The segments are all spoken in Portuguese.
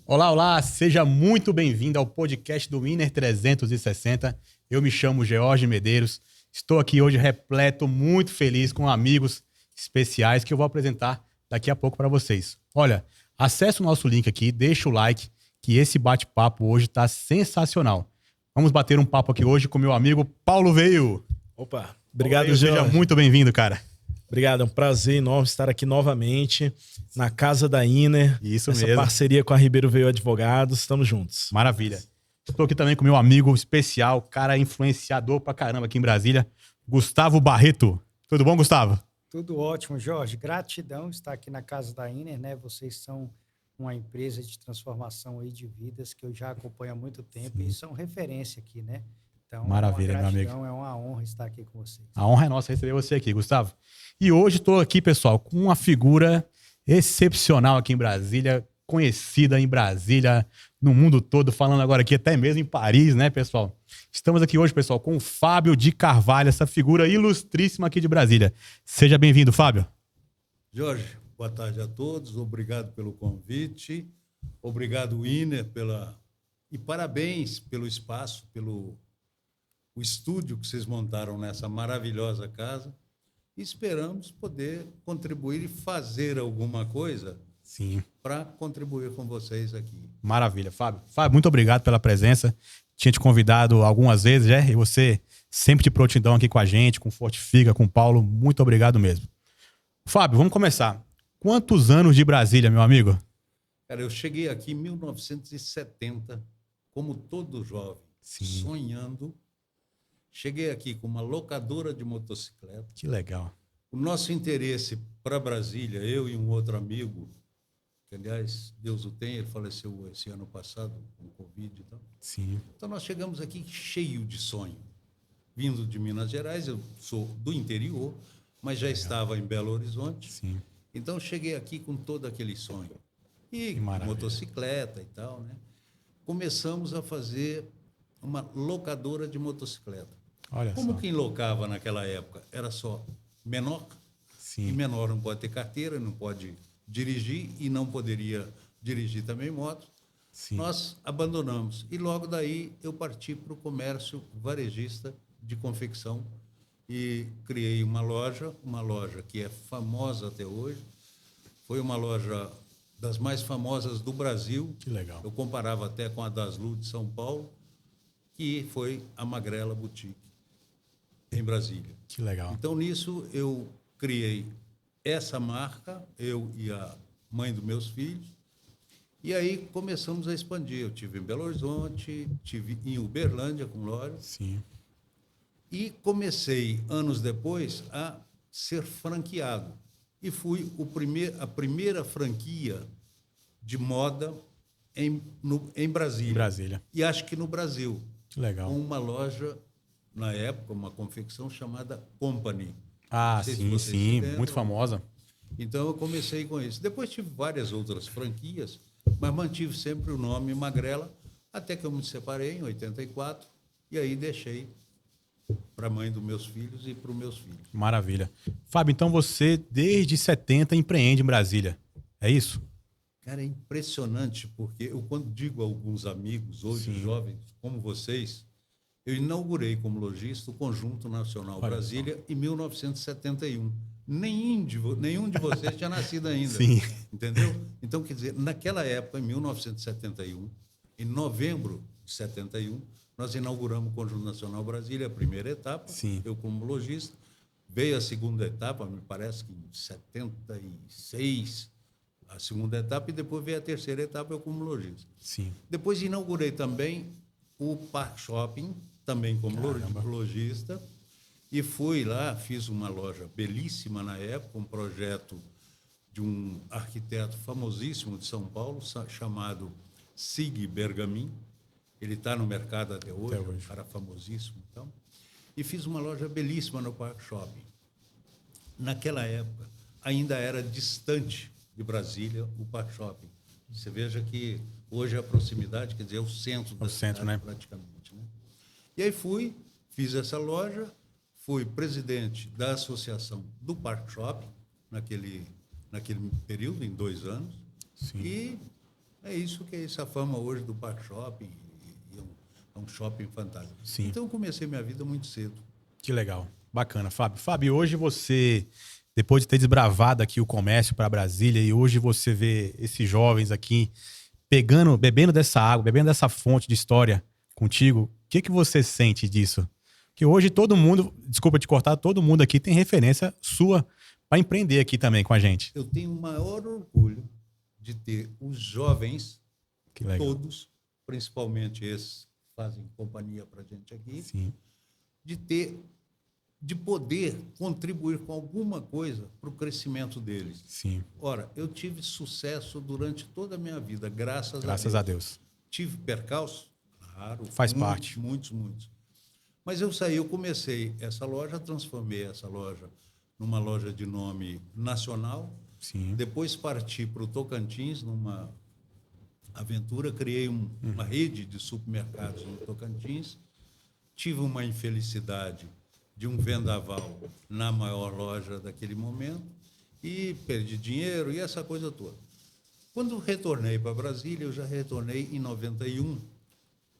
Olá, olá, seja muito bem-vindo ao podcast do Winner 360. Eu me chamo George Medeiros, estou aqui hoje repleto, muito feliz com amigos especiais que eu vou apresentar daqui a pouco para vocês. Olha, acesse o nosso link aqui, deixa o like, que esse bate-papo hoje está sensacional. Vamos bater um papo aqui hoje com meu amigo Paulo Veio. Opa, obrigado, Veio, George. seja muito bem-vindo, cara. Obrigado, é um prazer enorme estar aqui novamente na casa da Inner. Isso essa mesmo. Parceria com a Ribeiro Veio Advogados, estamos juntos. Maravilha. Estou aqui também com meu amigo especial, cara influenciador pra caramba aqui em Brasília, Gustavo Barreto. Tudo bom, Gustavo? Tudo ótimo, Jorge. Gratidão estar aqui na casa da Inner, né? Vocês são uma empresa de transformação aí de vidas que eu já acompanho há muito tempo. Sim. E são referência aqui, né? Então, maravilha, é uma gratidão, meu amigo. É uma honra estar aqui com vocês. A honra é nossa receber você aqui, Gustavo. E hoje estou aqui, pessoal, com uma figura excepcional aqui em Brasília, conhecida em Brasília, no mundo todo, falando agora aqui até mesmo em Paris, né, pessoal? Estamos aqui hoje, pessoal, com o Fábio de Carvalho, essa figura ilustríssima aqui de Brasília. Seja bem-vindo, Fábio. Jorge, boa tarde a todos, obrigado pelo convite, obrigado, Winner, e parabéns pelo espaço, pelo o estúdio que vocês montaram nessa maravilhosa casa. E esperamos poder contribuir e fazer alguma coisa para contribuir com vocês aqui. Maravilha, Fábio. Fábio, muito obrigado pela presença. Tinha te convidado algumas vezes, já, e você sempre de prontidão aqui com a gente, com Fortifica, com o Paulo. Muito obrigado mesmo. Fábio, vamos começar. Quantos anos de Brasília, meu amigo? Cara, eu cheguei aqui em 1970, como todo jovem, sonhando. Cheguei aqui com uma locadora de motocicleta. Que legal. O nosso interesse para Brasília, eu e um outro amigo, que, aliás, Deus o tenha, ele faleceu esse ano passado com Covid e tal. Sim. Então, nós chegamos aqui cheio de sonho. Vindo de Minas Gerais, eu sou do interior, mas já estava em Belo Horizonte. Sim. Então, cheguei aqui com todo aquele sonho. E motocicleta e tal, né? Começamos a fazer uma locadora de motocicleta. Como quem locava naquela época era só menor, e menor não pode ter carteira, não pode dirigir e não poderia dirigir também moto, nós abandonamos. E logo daí eu parti para o comércio varejista de confecção e criei uma loja que é famosa até hoje. Foi uma loja das mais famosas do Brasil. Que legal. Eu comparava até com a Daslu de São Paulo, que foi a Magrela Boutique, em Brasília. Que legal. Então, nisso, eu criei essa marca, eu e a mãe dos meus filhos, e aí começamos a expandir. Eu tive em Belo Horizonte, tive em Uberlândia com loja. Sim. E comecei, anos depois, a ser franqueado. E fui a primeira franquia de moda em Brasília. Em Brasília. E acho que no Brasil. Que legal. Com uma loja, na época, uma confecção chamada Company. Ah, sim, muito famosa. Então, eu comecei com isso. Depois tive várias outras franquias, mas mantive sempre o nome Magrela, até que eu me separei em 84, e aí deixei para a mãe dos meus filhos e para os meus filhos. Maravilha. Fábio, então você, desde 70, empreende em Brasília, é isso? Cara, é impressionante, porque eu, quando digo a alguns amigos, hoje jovens como vocês, eu inaugurei como lojista o Conjunto Nacional Brasília em 1971. Nenhum de vocês tinha nascido ainda. Sim. Entendeu? Então, quer dizer, naquela época, em 1971, em novembro de 71, nós inauguramos o Conjunto Nacional Brasília, a primeira etapa, eu como lojista. Veio a segunda etapa, me parece que em 76, a segunda etapa, e depois veio a terceira etapa, eu como lojista. Sim. Depois inaugurei também o Park Shopping, também como lojista, e fui lá, fiz uma loja belíssima na época, um projeto de um arquiteto famosíssimo de São Paulo, chamado Sig Bergamin. Ele está no mercado até hoje, um cara famosíssimo. Então, e fiz uma loja belíssima no Park Shopping. Naquela época, ainda era distante de Brasília o Park Shopping. Você veja que hoje a proximidade, quer dizer, é o centro da cidade, né? Praticamente. Né? E aí fiz essa loja, fui presidente da associação do Park Shopping, naquele período, em 2 anos. Sim. E É isso que é essa fama hoje do Park Shopping. E é um shopping fantástico. Sim. Então, eu comecei minha vida muito cedo. Que legal. Bacana, Fábio. Fábio, hoje você, depois de ter desbravado aqui o comércio para Brasília, e hoje você vê esses jovens aqui bebendo dessa água, bebendo dessa fonte de história contigo, o que você sente disso? Que hoje todo mundo, desculpa te cortar, todo mundo aqui tem referência sua para empreender aqui também com a gente. Eu tenho o maior orgulho de ter os jovens, Que legal. todos, principalmente esses que fazem companhia para a gente aqui, Sim. de poder contribuir com alguma coisa para o crescimento deles. Sim. Ora, eu tive sucesso durante toda a minha vida, graças Graças a Deus. Tive percalços? Claro. Faz parte. Muitos. Mas eu comecei essa loja, transformei essa loja numa loja de nome nacional. Sim. Depois parti para o Tocantins, numa aventura, criei uma rede de supermercados no Tocantins. Tive uma infelicidade de um vendaval na maior loja daquele momento e perdi dinheiro e essa coisa toda. Quando retornei para Brasília, eu já retornei em 91.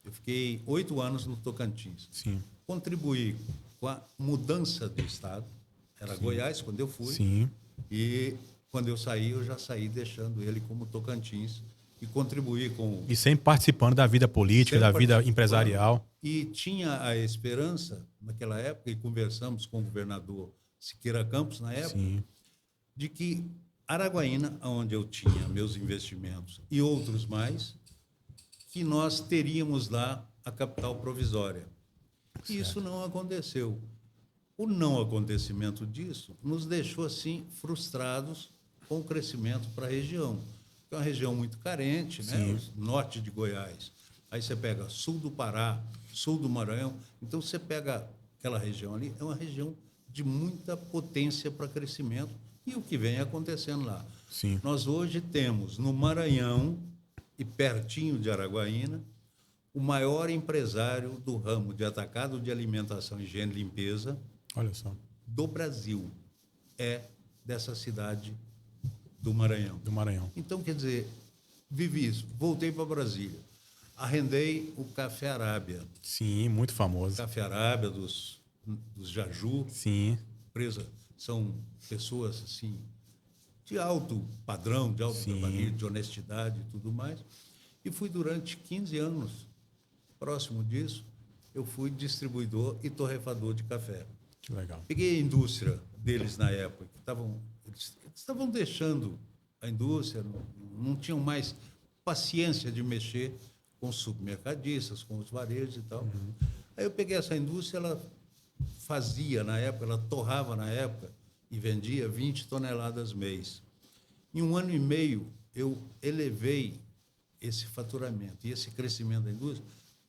Eu fiquei 8 anos no Tocantins. Sim. Contribuí com a mudança do estado. Era Goiás quando eu fui. Sim. E quando eu saí, eu já saí deixando ele como Tocantins e contribuí com... E sempre participando da vida política, da vida empresarial. E tinha a esperança, naquela época, e conversamos com o governador Siqueira Campos, na época, Sim. de que Araguaína, onde eu tinha meus investimentos e outros mais, que nós teríamos lá a capital provisória. E isso não aconteceu. O não acontecimento disso nos deixou, assim, frustrados com o crescimento para a região. É uma região muito carente, né? Norte de Goiás. Aí você pega sul do Pará, sul do Maranhão. Então, você pega aquela região ali, é uma região de muita potência para crescimento. E o que vem acontecendo lá? Sim. Nós hoje temos no Maranhão e pertinho de Araguaína o maior empresário do ramo de atacado de alimentação, higiene e limpeza, Olha só. do Brasil. É dessa cidade do Maranhão. Do Maranhão. Então, quer dizer, vivi isso. Voltei para Brasília. Arrendei o Café Arábia. Sim, muito famoso. Café Arábia dos Jaju. Sim. Empresa, são pessoas assim de alto padrão, de alto trabalho, de honestidade e tudo mais. E fui durante 15 anos. Próximo disso, eu fui distribuidor e torrefador de café. Que legal. Peguei a indústria deles na época, que eles estavam deixando a indústria, não tinham mais paciência de mexer com os supermercadistas, com os varejos e tal. Aí eu peguei essa indústria, ela fazia na época, ela torrava na época e vendia 20 toneladas mês. Em 1 ano e meio, eu elevei esse faturamento e esse crescimento da indústria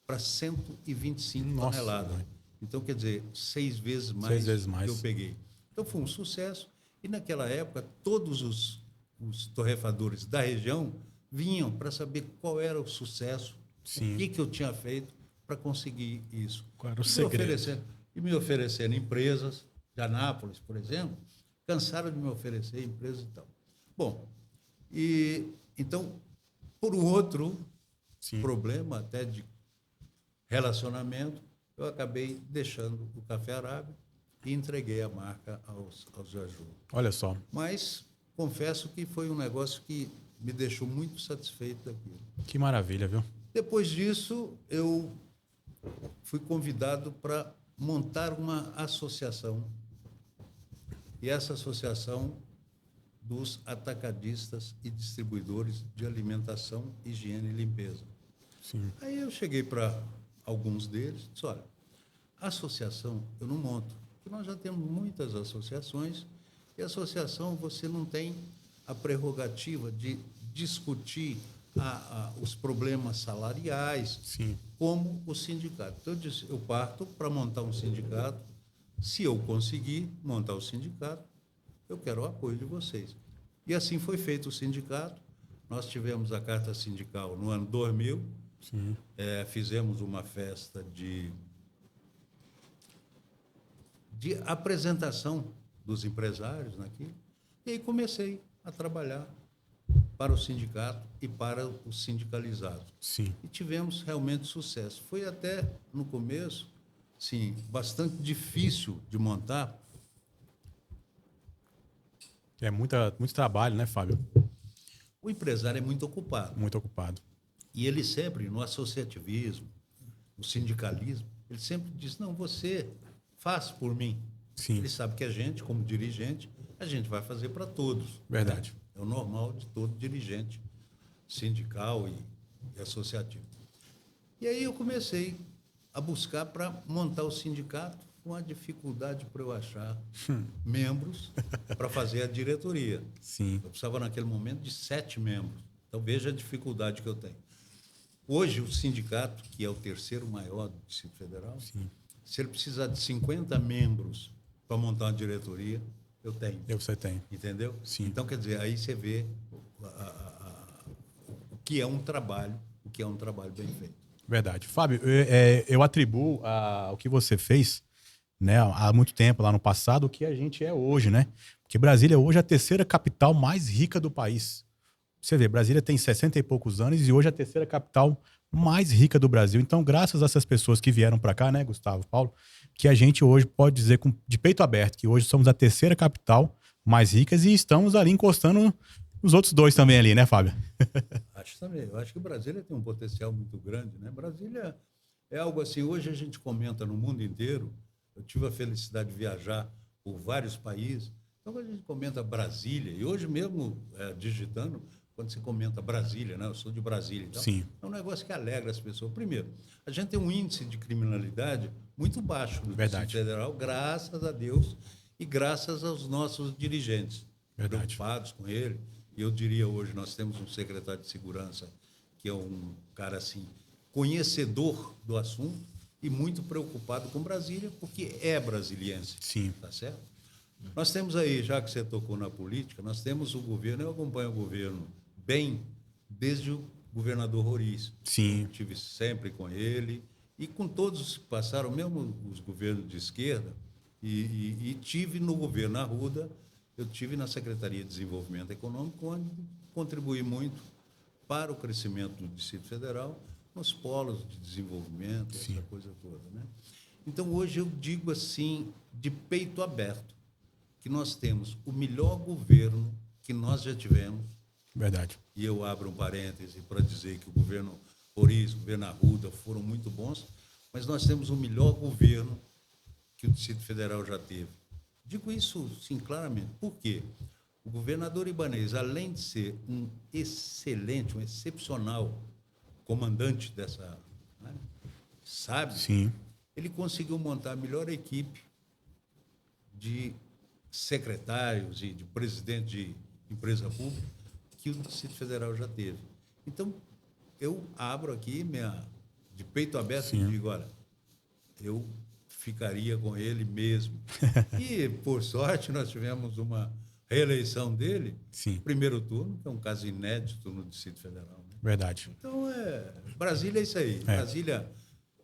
para 125 toneladas. Mãe. Então, quer dizer, 6 vezes mais que eu peguei. Então, foi um sucesso. E, naquela época, todos os torrefadores da região vinham para saber qual era o sucesso, o que eu tinha feito para conseguir isso. Qual era o segredo? E me oferecendo empresas de Anápolis, por exemplo, cansaram de me oferecer empresas e tal. Bom, e então, por um outro problema até de relacionamento, eu acabei deixando o Café Arábia e entreguei a marca aos Jaju. Olha só. Mas confesso que foi um negócio que me deixou muito satisfeito daquilo. Que maravilha, viu? Depois disso, eu fui convidado para montar uma associação. E essa associação dos atacadistas e distribuidores de alimentação, higiene e limpeza. Sim. Aí eu cheguei para alguns deles e disse, olha, associação eu não monto, porque nós já temos muitas associações, e associação você não tem a prerrogativa de discutir os problemas salariais, como o sindicato. Então, eu disse, eu parto para montar um sindicato. Se eu conseguir montar o sindicato, eu quero o apoio de vocês. E assim foi feito o sindicato. Nós tivemos a carta sindical no ano 2000. Fizemos uma festa de apresentação dos empresários naquilo. E aí comecei a trabalhar para o sindicato e para o sindicalizado. Sim. E tivemos realmente sucesso. Foi até, no começo, sim, bastante difícil de montar. É muito trabalho, né, Fábio? O empresário é muito ocupado. Muito ocupado. E ele sempre, no associativismo, no sindicalismo, ele sempre diz, não, você faz por mim. Sim. Ele sabe que a gente, como dirigente, a gente vai fazer para todos. Verdade. Né? É o normal de todo dirigente sindical e associativo. E aí eu comecei a buscar para montar o sindicato, com a dificuldade para eu achar membros para fazer a diretoria. Sim. Eu precisava, naquele momento, de 7 membros. Então, veja a dificuldade que eu tenho. Hoje, o sindicato, que é o terceiro maior do Distrito Federal, Sim. se ele precisar de 50 membros para montar uma diretoria, eu tenho. Você tem. Entendeu? Sim. Então, quer dizer, aí você vê o que é um trabalho, o que é um trabalho bem feito. Verdade. Fábio, eu atribuo o que você fez, né, há muito tempo, lá no passado, o que a gente é hoje, né? Porque Brasília hoje é a terceira capital mais rica do país. Você vê, Brasília tem 60 e poucos anos e hoje é a terceira capital mais rica do Brasil. Então, graças a essas pessoas que vieram para cá, né, Gustavo, Paulo, que a gente hoje pode dizer de peito aberto que hoje somos a terceira capital mais rica e estamos ali encostando nos outros dois também ali, né, Fábio? Acho também. Eu acho que Brasília tem um potencial muito grande, né? Brasília é algo assim, hoje a gente comenta no mundo inteiro. Eu tive a felicidade de viajar por vários países. Então, quando a gente comenta Brasília, e hoje mesmo, digitando, quando se comenta Brasília, né? Eu sou de Brasília. Então, Sim. é um negócio que alegra as pessoas. Primeiro, a gente tem um índice de criminalidade muito baixo no Distrito Federal, graças a Deus e graças aos nossos dirigentes. Verdade. Preocupados com ele. E eu diria hoje, nós temos um secretário de segurança que é um cara assim, conhecedor do assunto, e muito preocupado com Brasília, porque é brasiliense. Sim. Tá certo? Nós temos aí, já que você tocou na política, nós temos o governo, eu acompanho o governo bem desde o governador Roriz. Sim. Eu estive sempre com ele e com todos os que passaram, mesmo os governos de esquerda, e tive no governo Arruda, eu tive na Secretaria de Desenvolvimento Econômico, onde contribuí muito para o crescimento do Distrito Federal, nos polos de desenvolvimento, essa coisa toda, né? Então, hoje eu digo assim, de peito aberto, que nós temos o melhor governo que nós já tivemos. Verdade. E eu abro um parêntese para dizer que o governo Roriz, o governo Arruda foram muito bons, mas nós temos o melhor governo que o Distrito Federal já teve. Digo isso, sim, claramente. Por quê? O governador Ibanez, além de ser um excelente, um excepcional comandante dessa, né, sabe? Sim. Ele conseguiu montar a melhor equipe de secretários e de presidente de empresa pública que o Distrito Federal já teve. Então, eu abro aqui de peito aberto e digo, olha, eu ficaria com ele mesmo. E, por sorte, nós tivemos uma reeleição dele, primeiro turno, que é um caso inédito no Distrito Federal. Né? Verdade. Então, Brasília é isso aí. Brasília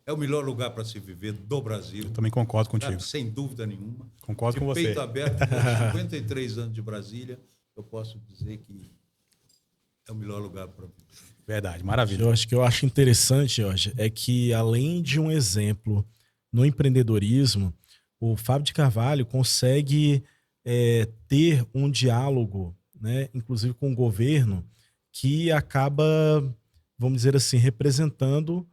é o melhor lugar para se viver do Brasil. Eu também concordo contigo. Sabe? Sem dúvida nenhuma. Concordo com você. De peito aberto, com 53 anos de Brasília, eu posso dizer que é o melhor lugar para viver. Verdade, maravilha. Eu acho interessante, Jorge, é que além de um exemplo no empreendedorismo, o Fábio de Carvalho consegue ter um diálogo, né, inclusive com o governo, que acaba, vamos dizer assim, representando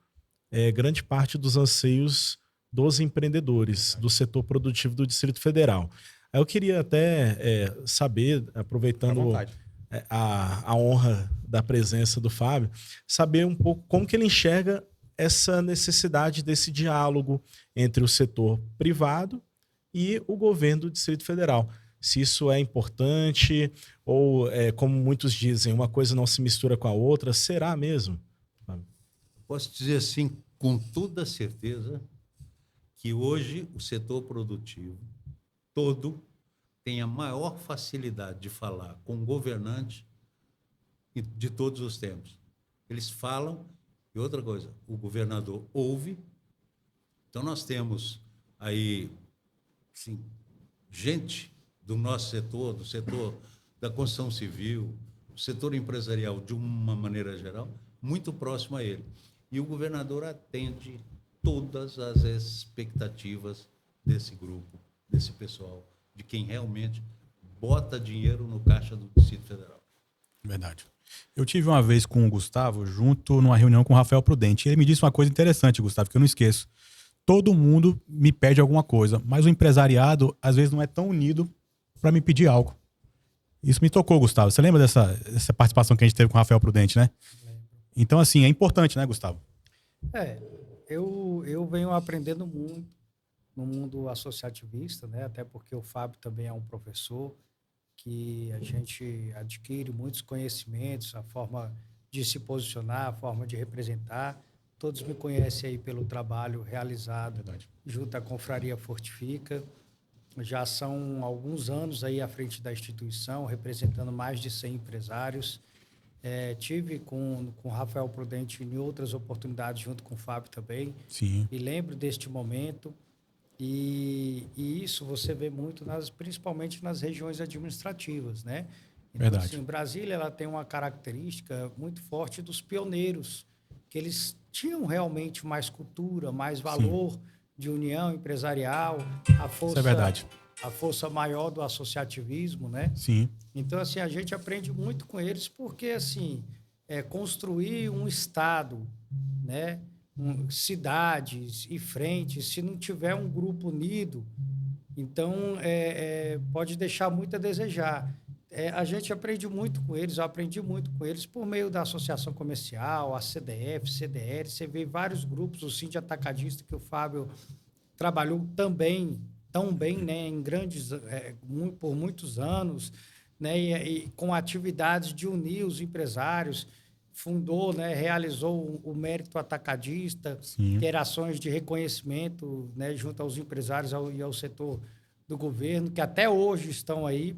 grande parte dos anseios dos empreendedores do setor produtivo do Distrito Federal. Eu queria até saber, aproveitando a honra da presença do Fábio, saber um pouco como que ele enxerga essa necessidade desse diálogo entre o setor privado e o governo do Distrito Federal. Se isso é importante ou, como muitos dizem, uma coisa não se mistura com a outra, será mesmo? Posso dizer assim, com toda certeza, que hoje o setor produtivo todo tem a maior facilidade de falar com o governante de todos os tempos. Eles falam, e outra coisa, o governador ouve. Então, nós temos aí, assim, gente do nosso setor, do setor da construção civil, do setor empresarial, de uma maneira geral, muito próximo a ele. E o governador atende todas as expectativas desse grupo, desse pessoal, de quem realmente bota dinheiro no caixa do Distrito Federal. Verdade. Eu tive uma vez com o Gustavo, junto numa reunião com o Rafael Prudente. Ele me disse uma coisa interessante, Gustavo, que eu não esqueço. Todo mundo me pede alguma coisa, mas o empresariado, às vezes, não é tão unido para me pedir algo. Isso me tocou, Gustavo. Você lembra dessa participação que a gente teve com o Rafael Prudente, né? Então, assim, é importante, né, Gustavo? Eu venho aprendendo muito no mundo associativista, né? Até porque o Fábio também é um professor que a gente adquire muitos conhecimentos, a forma de se posicionar, a forma de representar. Todos me conhecem aí pelo trabalho realizado junto à Confraria Fortifica. Já são alguns anos aí à frente da instituição, representando mais de 100 empresários. Tive com o Rafael Prudente em outras oportunidades, junto com o Fábio também. Sim. E lembro deste momento. E isso você vê muito, principalmente nas regiões administrativas, né? Então, Verdade. assim, Brasília ela tem uma característica muito forte dos pioneiros, que eles tinham realmente mais cultura, mais valor de união empresarial, Isso é verdade. a força maior do associativismo, né? Sim. Então, assim, a gente aprende muito com eles porque, assim, construir um estado, né? Cidades e frentes, se não tiver um grupo unido, então pode deixar muito a desejar. A gente aprende muito com eles, eu aprendi muito com eles por meio da Associação Comercial, a CDF, CDL, você vê vários grupos, o Sindi Atacadista, que o Fábio trabalhou também, tão bem, né, em por muitos anos, né, e com atividades de unir os empresários, fundou, né, realizou o Mérito Atacadista, que era ações de reconhecimento, né, junto aos empresários e ao setor do governo, que até hoje estão aí,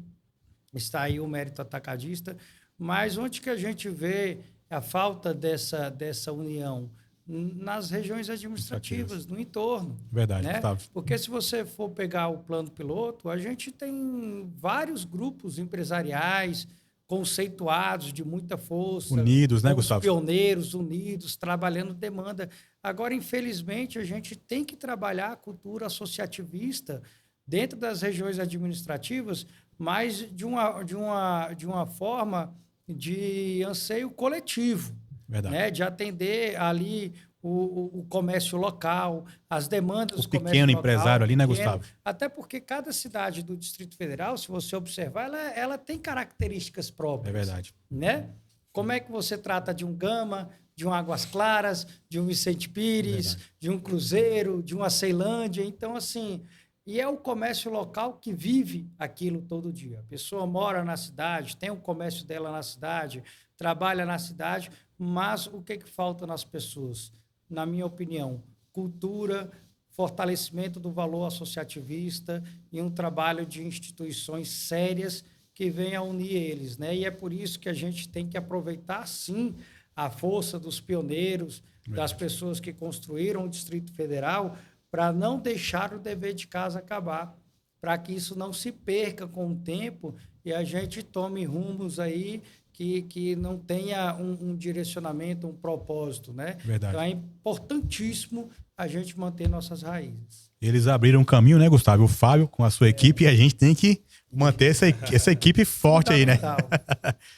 está aí o Mérito Atacadista, mas onde que a gente vê a falta dessa união? Nas regiões administrativas, no entorno. Verdade, né? Gustavo. Porque se você for pegar o plano piloto, a gente tem vários grupos empresariais conceituados de muita força. Unidos, né, os Gustavo? Pioneiros, unidos, trabalhando demanda. Agora, infelizmente, a gente tem que trabalhar a cultura associativista dentro das regiões administrativas, mas de uma forma de anseio coletivo. Verdade. Né? De atender ali o comércio local, as demandas do comércio pequeno local, empresário ali, né, Gustavo? Até porque cada cidade do Distrito Federal, se você observar, ela tem características próprias. É verdade. Né? Como é que você trata de um Gama, de um Águas Claras, de um Vicente Pires, de um Cruzeiro, de uma Ceilândia? Então, assim, e é o comércio local que vive aquilo todo dia. A pessoa mora na cidade, tem o comércio dela na cidade, trabalha na cidade, mas o que falta nas pessoas? Na minha opinião, cultura, fortalecimento do valor associativista e um trabalho de instituições sérias que venham a unir eles, né? E é por isso que a gente tem que aproveitar, sim, a força dos pioneiros, das pessoas que construíram o Distrito Federal, para não deixar o dever de casa acabar, para que isso não se perca com o tempo e a gente tome rumos aí que não tenha um direcionamento, um propósito, né? Verdade. Então é importantíssimo a gente manter nossas raízes. Eles abriram um caminho, né, Gustavo? O Fábio com a sua equipe, e a gente tem que manter essa equipe forte aí, né?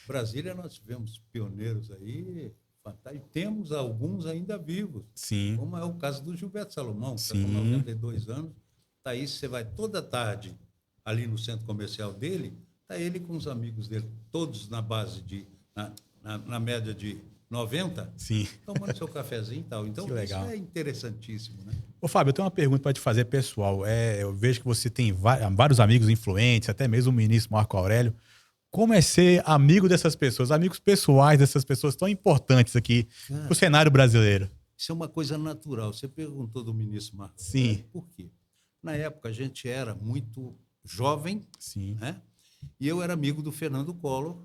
Brasília, nós tivemos pioneiros aí, e temos alguns ainda vivos. Sim. Como é o caso do Gilberto Salomão, que está Sim. com 92 anos. Tá aí, você vai toda tarde ali no centro comercial dele, tá ele com os amigos dele, todos na base na média de 90, Sim. tomando seu cafezinho e tal. Então, Que legal. isso é interessantíssimo, né? Ô, Fábio, eu tenho uma pergunta para te fazer, pessoal. Eu vejo que você tem vários amigos influentes, até mesmo o ministro Marco Aurélio. Como é ser amigo dessas pessoas, amigos pessoais dessas pessoas tão importantes aqui para o cenário brasileiro? Isso é uma coisa natural. Você perguntou do ministro Marco Sim. Aurélio, por quê? Na época, a gente era muito jovem, Sim. né? E eu era amigo do Fernando Collor,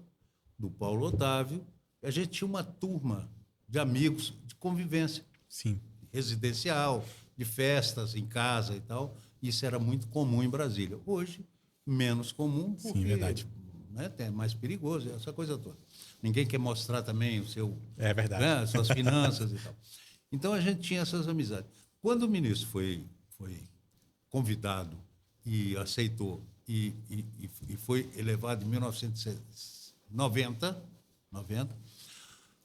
do Paulo Otávio. E a gente tinha uma turma de amigos de convivência. Sim. Residencial, de festas em casa e tal. Isso era muito comum em Brasília. Hoje, menos comum, porque Sim, verdade. né? É mais perigoso, essa coisa toda. Ninguém quer mostrar também o seu, É verdade. né? Suas finanças e tal. Então, a gente tinha essas amizades. Quando o ministro foi convidado e aceitou e foi elevado em 1990,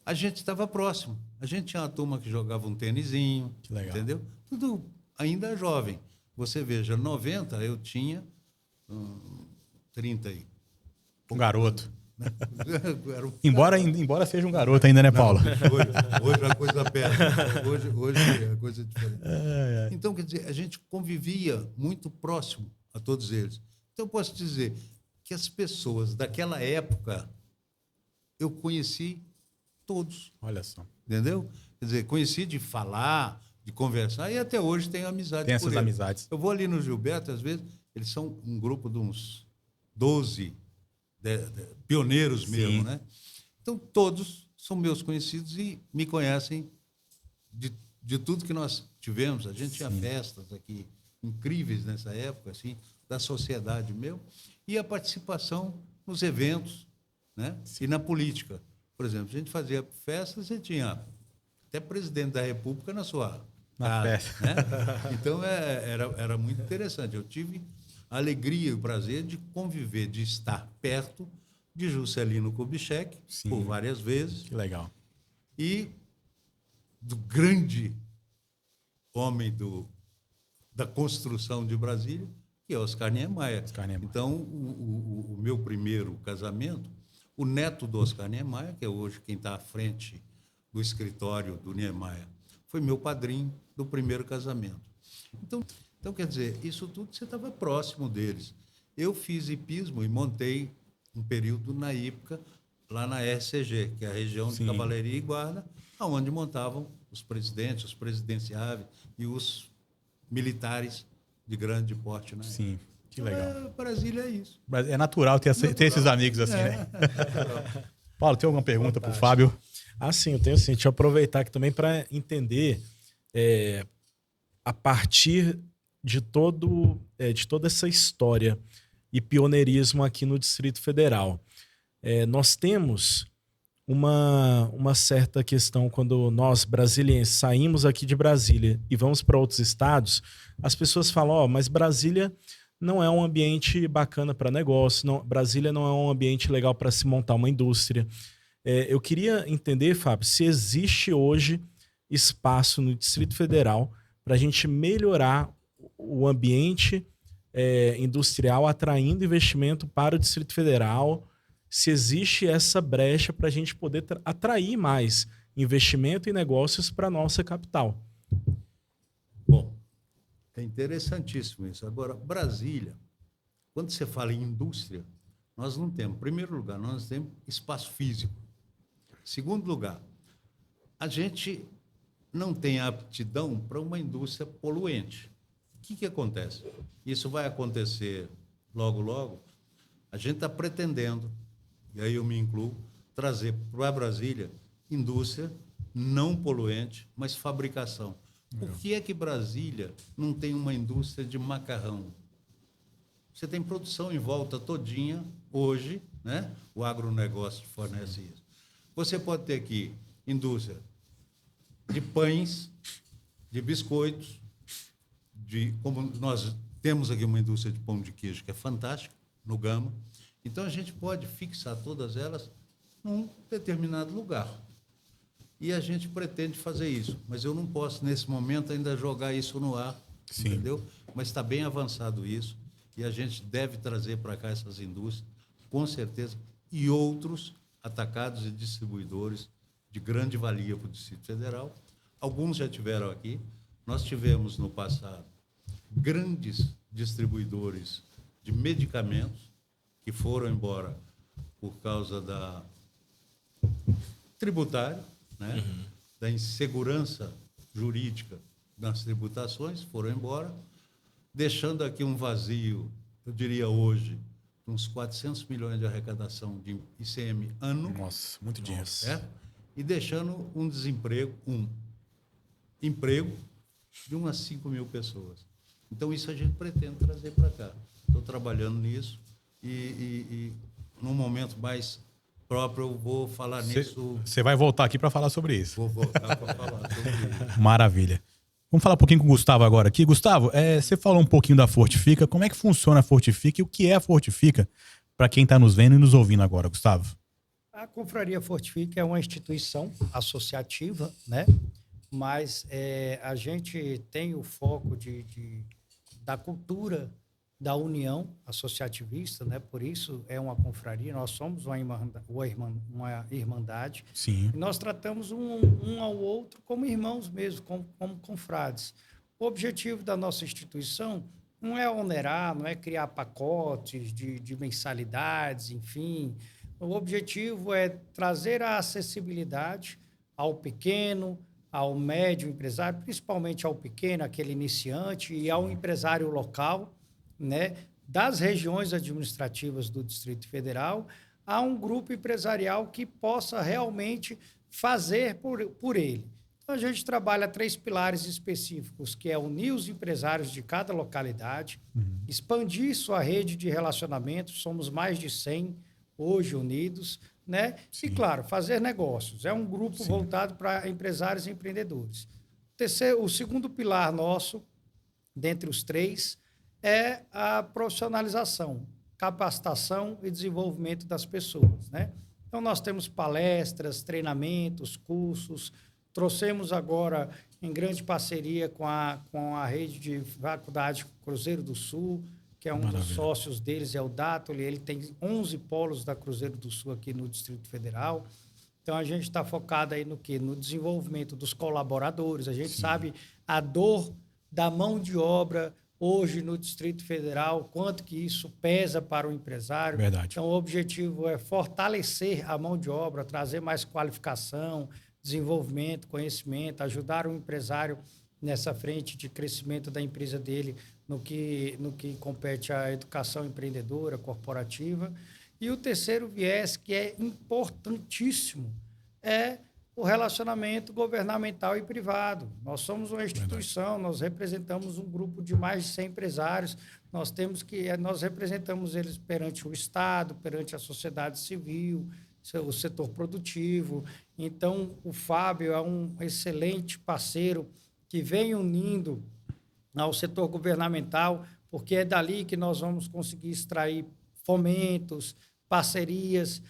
a gente estava próximo. A gente tinha uma turma que jogava um tênisinho, Que legal. entendeu? Tudo ainda jovem. Você veja, 90 eu tinha 30 aí. Um garoto. Era um Embora seja um garoto ainda, né, Paulo? Hoje a coisa pesa. Hoje a coisa é diferente. Então, quer dizer, a gente convivia muito próximo a todos eles. Então, eu posso dizer que as pessoas daquela época eu conheci todos, Olha só. entendeu? Quer dizer, conheci de falar, de conversar, e até hoje tenho amizade Tem por essas eles. amizades. Eu vou ali no Gilberto, às vezes, eles são um grupo de uns 12 pioneiros mesmo, né? Então, todos são meus conhecidos e me conhecem de tudo que nós tivemos. A gente tinha festas aqui incríveis nessa época, assim, da sociedade mesmo, e a participação nos eventos, né? E na política. Por exemplo, a gente fazia festas e tinha até presidente da República na sua casa, festa. né? Então, era muito interessante. Eu tive a alegria e o prazer de conviver, de estar perto de Juscelino Kubitschek, por várias vezes, Que legal. e do grande homem da construção de Brasília, que é Oscar Niemeyer. Oscar Niemeyer. Então, o meu primeiro casamento, o neto do Oscar Niemeyer, que é hoje quem está à frente do escritório do Niemeyer, foi meu padrinho do primeiro casamento. Então, quer dizer, isso tudo você estava próximo deles. Eu fiz hipismo e montei um período na IPCA, lá na RCG, que é a região de Cavalaria e Guarda, onde montavam os presidentes, os presidenciáveis e os militares de grande porte na época. Sim, que legal. Brasília é isso. É natural ter esses amigos assim, né? Paulo, tem alguma pergunta para o Fábio? Ah, sim, eu tenho sim. Deixa eu aproveitar aqui também para entender a partir de toda essa história e pioneirismo aqui no Distrito Federal. Nós temos uma certa questão quando nós, brasilienses, saímos aqui de Brasília e vamos para outros estados, as pessoas falam, mas Brasília não é um ambiente bacana para negócio, Brasília não é um ambiente legal para se montar uma indústria. Eu queria entender, Fábio, se existe hoje espaço no Distrito Federal para a gente melhorar o ambiente industrial, atraindo investimento para o Distrito Federal, se existe essa brecha para a gente poder atrair mais investimento e negócios para a nossa capital. Bom, é interessantíssimo isso. Agora, Brasília, quando você fala em indústria, nós não temos, em primeiro lugar, nós temos espaço físico. Segundo lugar, a gente não tem aptidão para uma indústria poluente. O que acontece? Isso vai acontecer logo, logo. A gente está pretendendo, e aí eu me incluo, trazer para Brasília indústria não poluente, mas fabricação. Por que é que Brasília não tem uma indústria de macarrão? Você tem produção em volta todinha, hoje, né? O agronegócio fornece isso. Você pode ter aqui indústria de pães, de biscoitos, como nós temos aqui uma indústria de pão de queijo que é fantástica, no Gama. Então, a gente pode fixar todas elas num determinado lugar. E a gente pretende fazer isso. Mas eu não posso, nesse momento, ainda jogar isso no ar, entendeu? Mas está bem avançado isso. E a gente deve trazer para cá essas indústrias, com certeza, e outros atacados e distribuidores de grande valia para o Distrito Federal. Alguns já tiveram aqui. Nós tivemos, no passado, grandes distribuidores de medicamentos que foram embora por causa da tributária, né? Da insegurança jurídica nas tributações, foram embora, deixando aqui um vazio, eu diria hoje, uns 400 milhões de arrecadação de ICM ano. Nossa, muito dinheiro. E deixando um emprego de umas 5 mil pessoas. Então, isso a gente pretende trazer para cá. Estou trabalhando nisso e num momento mais próprio, eu vou falar nisso. Você vai voltar aqui para falar sobre isso. Vou voltar para falar sobre isso. Maravilha. Vamos falar um pouquinho com o Gustavo agora aqui. Gustavo, você falou um pouquinho da Fortifica. Como é que funciona a Fortifica e o que é a Fortifica para quem está nos vendo e nos ouvindo agora, Gustavo? A Confraria Fortifica é uma instituição associativa, né? Mas a gente tem o foco da cultura da união associativista, né? Por isso é uma confraria. Nós somos uma irmandade. Sim. E nós tratamos um ao outro como irmãos mesmo, como confrades. O objetivo da nossa instituição não é onerar, não é criar pacotes de mensalidades, enfim. O objetivo é trazer a acessibilidade ao pequeno, ao médio empresário, principalmente ao pequeno, aquele iniciante, e ao empresário local, né, das regiões administrativas do Distrito Federal, a um grupo empresarial que possa realmente fazer por ele. Então, a gente trabalha 3 pilares específicos, que é unir os empresários de cada localidade, expandir sua rede de relacionamentos, somos mais de 100 hoje unidos, né? E, claro, fazer negócios. É um grupo voltado para empresários e empreendedores. O segundo pilar nosso, dentre os 3, é a profissionalização, capacitação e desenvolvimento das pessoas, né? Então, nós temos palestras, treinamentos, cursos. Trouxemos agora, em grande parceria com a rede de faculdade Cruzeiro do Sul, que é um dos sócios deles, é o Dátoli. Ele tem 11 polos da Cruzeiro do Sul aqui no Distrito Federal. Então, a gente está focado aí no quê? No desenvolvimento dos colaboradores. A gente sabe a dor da mão de obra hoje no Distrito Federal, quanto que isso pesa para o empresário. Verdade. Então, o objetivo é fortalecer a mão de obra, trazer mais qualificação, desenvolvimento, conhecimento, ajudar o empresário nessa frente de crescimento da empresa dele no que compete à educação empreendedora, corporativa. E o terceiro viés, que é importantíssimo, é o relacionamento governamental e privado. Nós somos uma instituição, nós representamos um grupo de mais de 100 empresários, nós representamos eles perante o Estado, perante a sociedade civil, o setor produtivo. Então, o Fábio é um excelente parceiro que vem unindo ao setor governamental, porque é dali que nós vamos conseguir extrair fomentos, parcerias.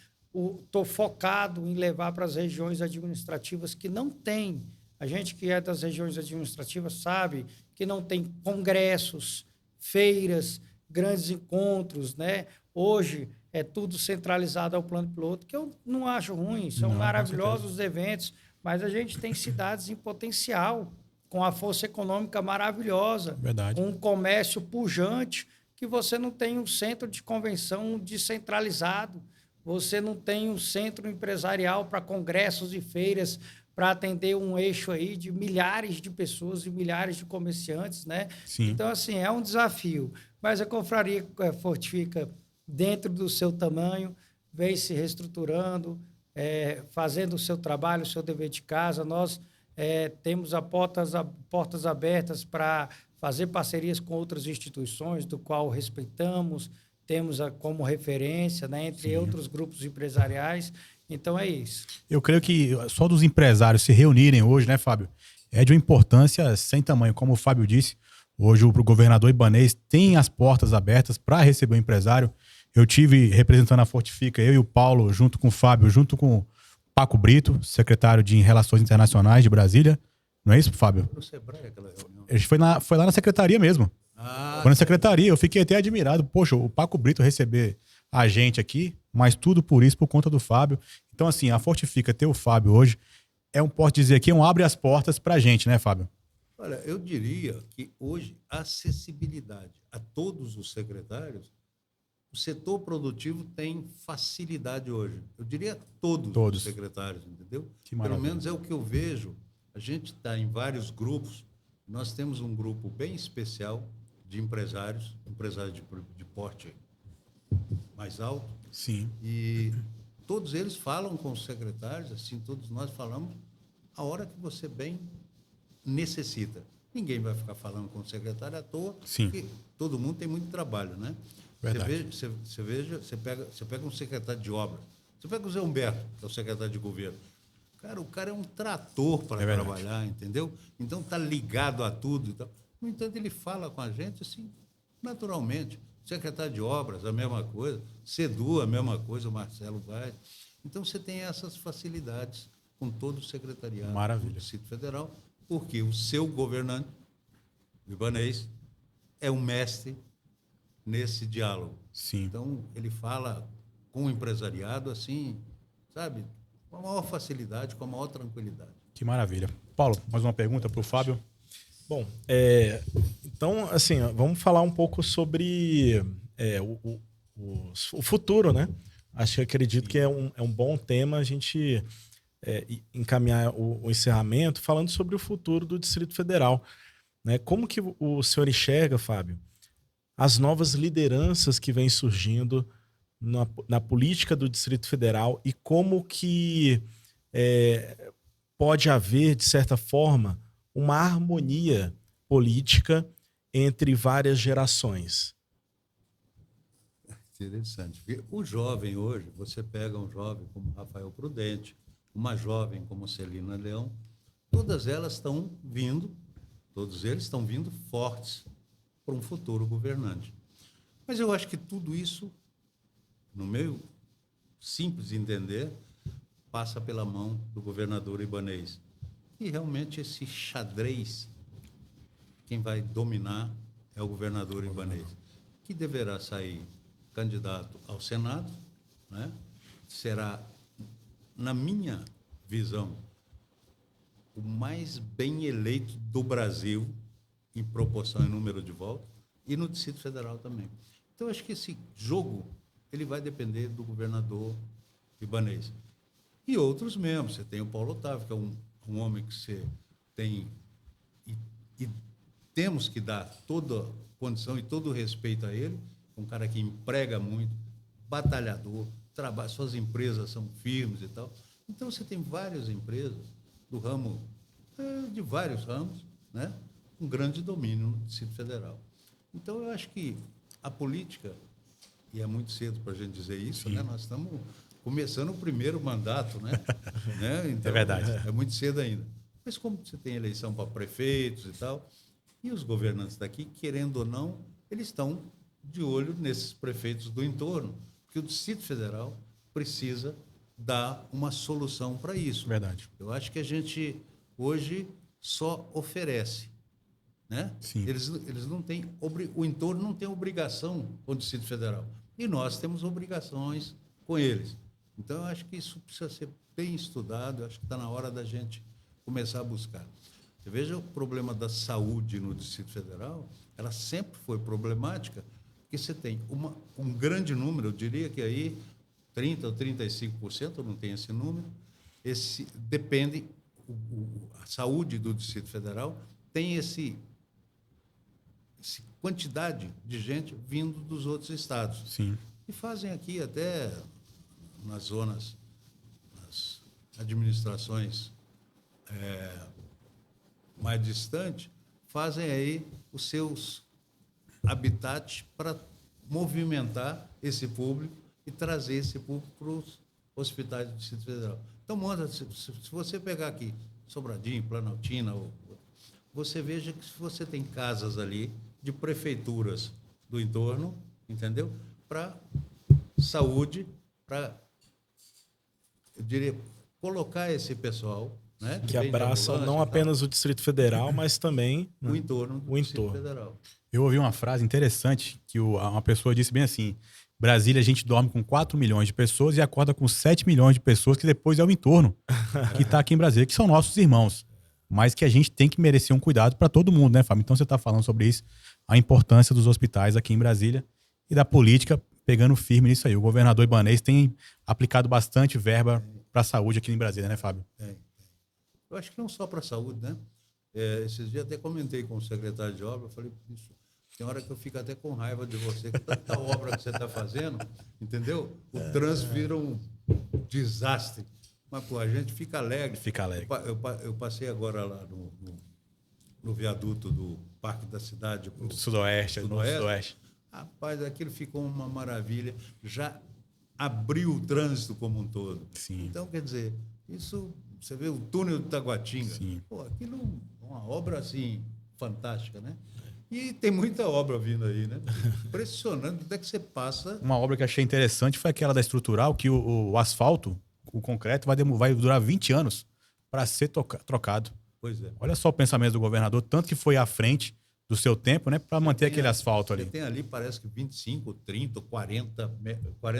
Estou focado em levar para as regiões administrativas que não tem. A gente que é das regiões administrativas sabe que não tem congressos, feiras, grandes encontros, né? Hoje é tudo centralizado ao plano piloto, que eu não acho ruim, são maravilhosos os eventos, mas a gente tem cidades em potencial, com a força econômica maravilhosa, com um comércio pujante, que você não tem um centro de convenção descentralizado, você não tem um centro empresarial para congressos e feiras para atender um eixo aí de milhares de pessoas e milhares de comerciantes, né? Sim. Então, assim, é um desafio. Mas a Confraria Fortifica, dentro do seu tamanho, vem se reestruturando, fazendo o seu trabalho, o seu dever de casa. Nós temos portas abertas para fazer parcerias com outras instituições, do qual respeitamos, temos como referência, né, entre outros grupos empresariais. Então, é isso. Eu creio que só dos empresários se reunirem hoje, né, Fábio, é de uma importância sem tamanho. Como o Fábio disse, hoje o governador Ibanez tem as portas abertas para receber o empresário. Eu tive representando a Fortifica, eu e o Paulo, junto com o Fábio, junto com o Paco Brito, secretário de Relações Internacionais de Brasília. Não é isso, Fábio? No Sebrae, aquela reunião. A gente foi lá na secretaria mesmo. Foi na secretaria, eu fiquei até admirado. Poxa, o Paco Brito receber a gente aqui, mas tudo por isso, por conta do Fábio. Então, assim, a Fortifica ter o Fábio hoje posso dizer aqui, abre as portas pra gente, né, Fábio? Olha, eu diria que hoje a acessibilidade a todos os secretários, o setor produtivo tem facilidade hoje. Eu diria todos os secretários, entendeu? Pelo menos é o que eu vejo. A gente está em vários grupos. Nós temos um grupo bem especial de empresários de porte mais alto. Sim. E todos eles falam com os secretários, assim, todos nós falamos a hora que você bem necessita. Ninguém vai ficar falando com o secretário à toa, Sim. porque todo mundo tem muito trabalho, né? Verdade. Você pega um secretário de obras, você pega o Zé Humberto, que é o secretário de governo. Cara, o cara é um trator para trabalhar, entendeu? Então está ligado a tudo e tal. No entanto, ele fala com a gente assim, naturalmente. Secretário de obras, a mesma coisa. SEDU, a mesma coisa, o Marcelo Vaz. Então você tem essas facilidades com todo o secretariado do Distrito Federal, porque o seu governante, o Ibanez, é um mestre nesse diálogo. Sim. Então, ele fala com o empresariado assim, sabe, com a maior facilidade, com a maior tranquilidade. Que maravilha. Paulo, mais uma pergunta para o Fábio? Bom, então, assim, vamos falar um pouco sobre o futuro, né? Acredito que é um bom tema a gente encaminhar o encerramento falando sobre o futuro do Distrito Federal, né? Como que o senhor enxerga, Fábio, as novas lideranças que vêm surgindo na política do Distrito Federal e como que pode haver, de certa forma, uma harmonia política entre várias gerações? Interessante. Porque o jovem hoje, você pega um jovem como Rafael Prudente, uma jovem como Celina Leão, todas elas estão vindo, todos eles estão vindo fortes para um futuro governante. Mas eu acho que tudo isso, no meu simples entender, passa pela mão do governador Ibanez. E realmente esse xadrez, quem vai dominar é o governador Ibanez, que deverá sair candidato ao Senado, né? Será, na minha visão, o mais bem eleito do Brasil, em proporção e número de votos, e no Distrito Federal também. Então, acho que esse jogo ele vai depender do governador Ibanez. E outros membros. Você tem o Paulo Otávio, que é um homem que você tem... E temos que dar toda a condição e todo o respeito a ele, um cara que emprega muito, batalhador, trabalha, suas empresas são firmes e tal. Então, você tem várias empresas do ramo, de vários ramos, né? Um grande domínio no Distrito Federal. Então, eu acho que a política, e é muito cedo para a gente dizer isso, né? Nós estamos começando o primeiro mandato, né? Então, é verdade. É muito cedo ainda. Mas como você tem eleição para prefeitos e tal, e os governantes daqui, querendo ou não, eles estão de olho nesses prefeitos do entorno, porque o Distrito Federal precisa dar uma solução para isso. Verdade. Eu acho que a gente, hoje, só oferece, né? Sim. Eles não têm... O entorno não tem obrigação com o Distrito Federal. E nós temos obrigações com eles. Então, eu acho que isso precisa ser bem estudado, eu acho que está na hora da gente começar a buscar. Você veja o problema da saúde no Distrito Federal, ela sempre foi problemática, porque você tem um grande número, eu diria que aí 30% ou 35%, eu não tenho esse número, depende, a saúde do Distrito Federal tem essa quantidade de gente vindo dos outros estados. Sim. E fazem aqui até nas zonas, nas administrações mais distantes, fazem aí os seus habitats para movimentar esse público e trazer esse público para os hospitais do Distrito Federal. Então, se você pegar aqui Sobradinho, Planaltina, você veja que você tem casas ali de prefeituras do entorno, entendeu? Para saúde, para, eu diria, colocar esse pessoal, né, que abraçam não apenas o Distrito Federal, mas também o entorno do Distrito Federal. Eu ouvi uma frase interessante que uma pessoa disse bem assim: Brasília, a gente dorme com 4 milhões de pessoas e acorda com 7 milhões de pessoas, que depois é o entorno que está aqui em Brasília, que são nossos irmãos. Mas que a gente tem que merecer um cuidado para todo mundo, né, Fábio? Então você está falando sobre isso, a importância dos hospitais aqui em Brasília e da política pegando firme nisso aí. O governador Ibanez tem aplicado bastante verba para a saúde aqui em Brasília, né, Fábio? Eu acho que não só para a saúde, né? Esses dias até comentei com o secretário de obra, eu falei, isso, tem hora que eu fico até com raiva de você, que tanta obra que você está fazendo, entendeu? O trânsito vira um desastre. Mas, pô, a gente fica alegre. Fica alegre. Eu passei agora lá no viaduto do Parque da Cidade. Do Sudoeste. Rapaz, aquilo ficou uma maravilha. Já abriu o trânsito como um todo. Sim. Então, quer dizer, isso, você vê o túnel do Taguatinga. Sim. Pô, aquilo é uma obra, assim, fantástica, né? E tem muita obra vindo aí, né? Impressionante até que você passa. Uma obra que achei interessante foi aquela da estrutural, que o asfalto, o concreto, vai durar 20 anos para ser trocado. Pois é. Olha só o pensamento do governador, tanto que foi à frente do seu tempo, né, para manter aquele asfalto ali. Você tem ali, parece que 25, 30, 40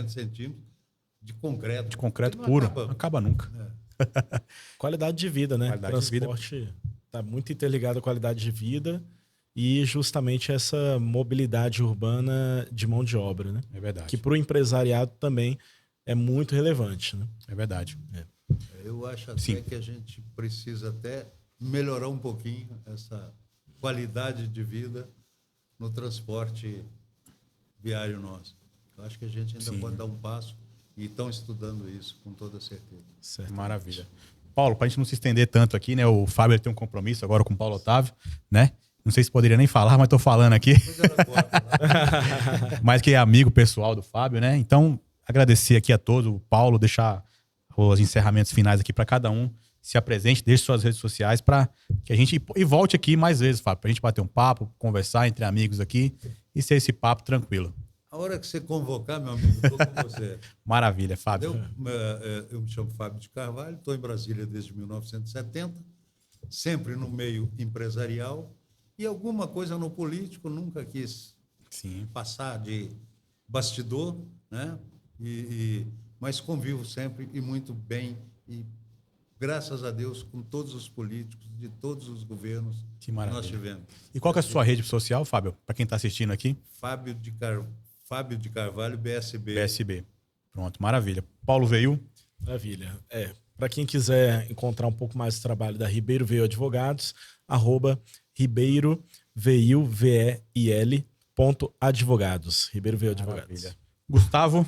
centímetros de concreto. De concreto Não puro. acaba. Não acaba nunca. Qualidade de vida, né? Qualidade de vida. Transporte está muito interligado à qualidade de vida e justamente essa mobilidade urbana de mão de obra, né? É verdade. Que para o empresariado também é muito relevante, né? É verdade. Eu acho até Sim. que a gente precisa até melhorar um pouquinho essa qualidade de vida no transporte viário nosso. Eu acho que a gente ainda Sim. pode dar um passo e estão estudando isso com toda certeza. Certo. Maravilha. Paulo, para a gente não se estender tanto aqui, né? O Fábio ele tem um compromisso agora com o Paulo Otávio, né? Não sei se poderia nem falar, mas estou falando aqui. Pois ela corta lá. Mas que é amigo pessoal do Fábio, né? Então, agradecer aqui a todos, o Paulo, deixar os encerramentos finais aqui para cada um. Se apresente, deixe suas redes sociais para que a gente... E volte aqui mais vezes, Fábio, para a gente bater um papo, conversar entre amigos aqui e ser esse papo tranquilo. A hora que você convocar, meu amigo, estou com você. Maravilha, Fábio. Eu me chamo Fábio de Carvalho, estou em Brasília desde 1970, sempre no meio empresarial e alguma coisa no político, nunca quis Sim. passar de bastidor, né? Mas convivo sempre e muito bem e graças a Deus com todos os políticos de todos os governos Que maravilha. nós tivemos. E qual que é a sua rede social, Fábio? Para quem está assistindo aqui? Fábio de Carvalho, BSB. PSB. Pronto, maravilha. Paulo veio. Maravilha. Para quem quiser encontrar um pouco mais do trabalho da Ribeiro Veio Advogados, @RibeiroVeil.advogados. Ribeiro Veio Advogados. Maravilha. Gustavo.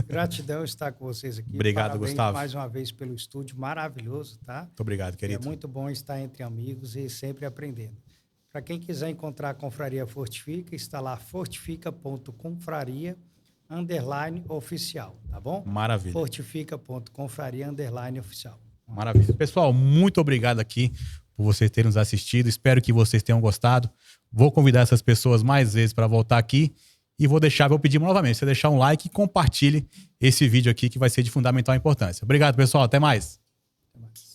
Gratidão estar com vocês aqui. Obrigado, Parabéns Gustavo. mais uma vez pelo estúdio maravilhoso, tá? Muito obrigado, É querido. muito bom estar entre amigos e sempre aprendendo. Para quem quiser encontrar a Confraria Fortifica, está lá fortifica.confraria_oficial, tá bom? Maravilha. Fortifica.confraria_oficial. Maravilha. Pessoal, muito obrigado aqui por vocês terem nos assistido. Espero que vocês tenham gostado. Vou convidar essas pessoas mais vezes para voltar aqui e vou pedir novamente, você deixar um like e compartilhe esse vídeo aqui que vai ser de fundamental importância. Obrigado, pessoal. Até mais. Até mais.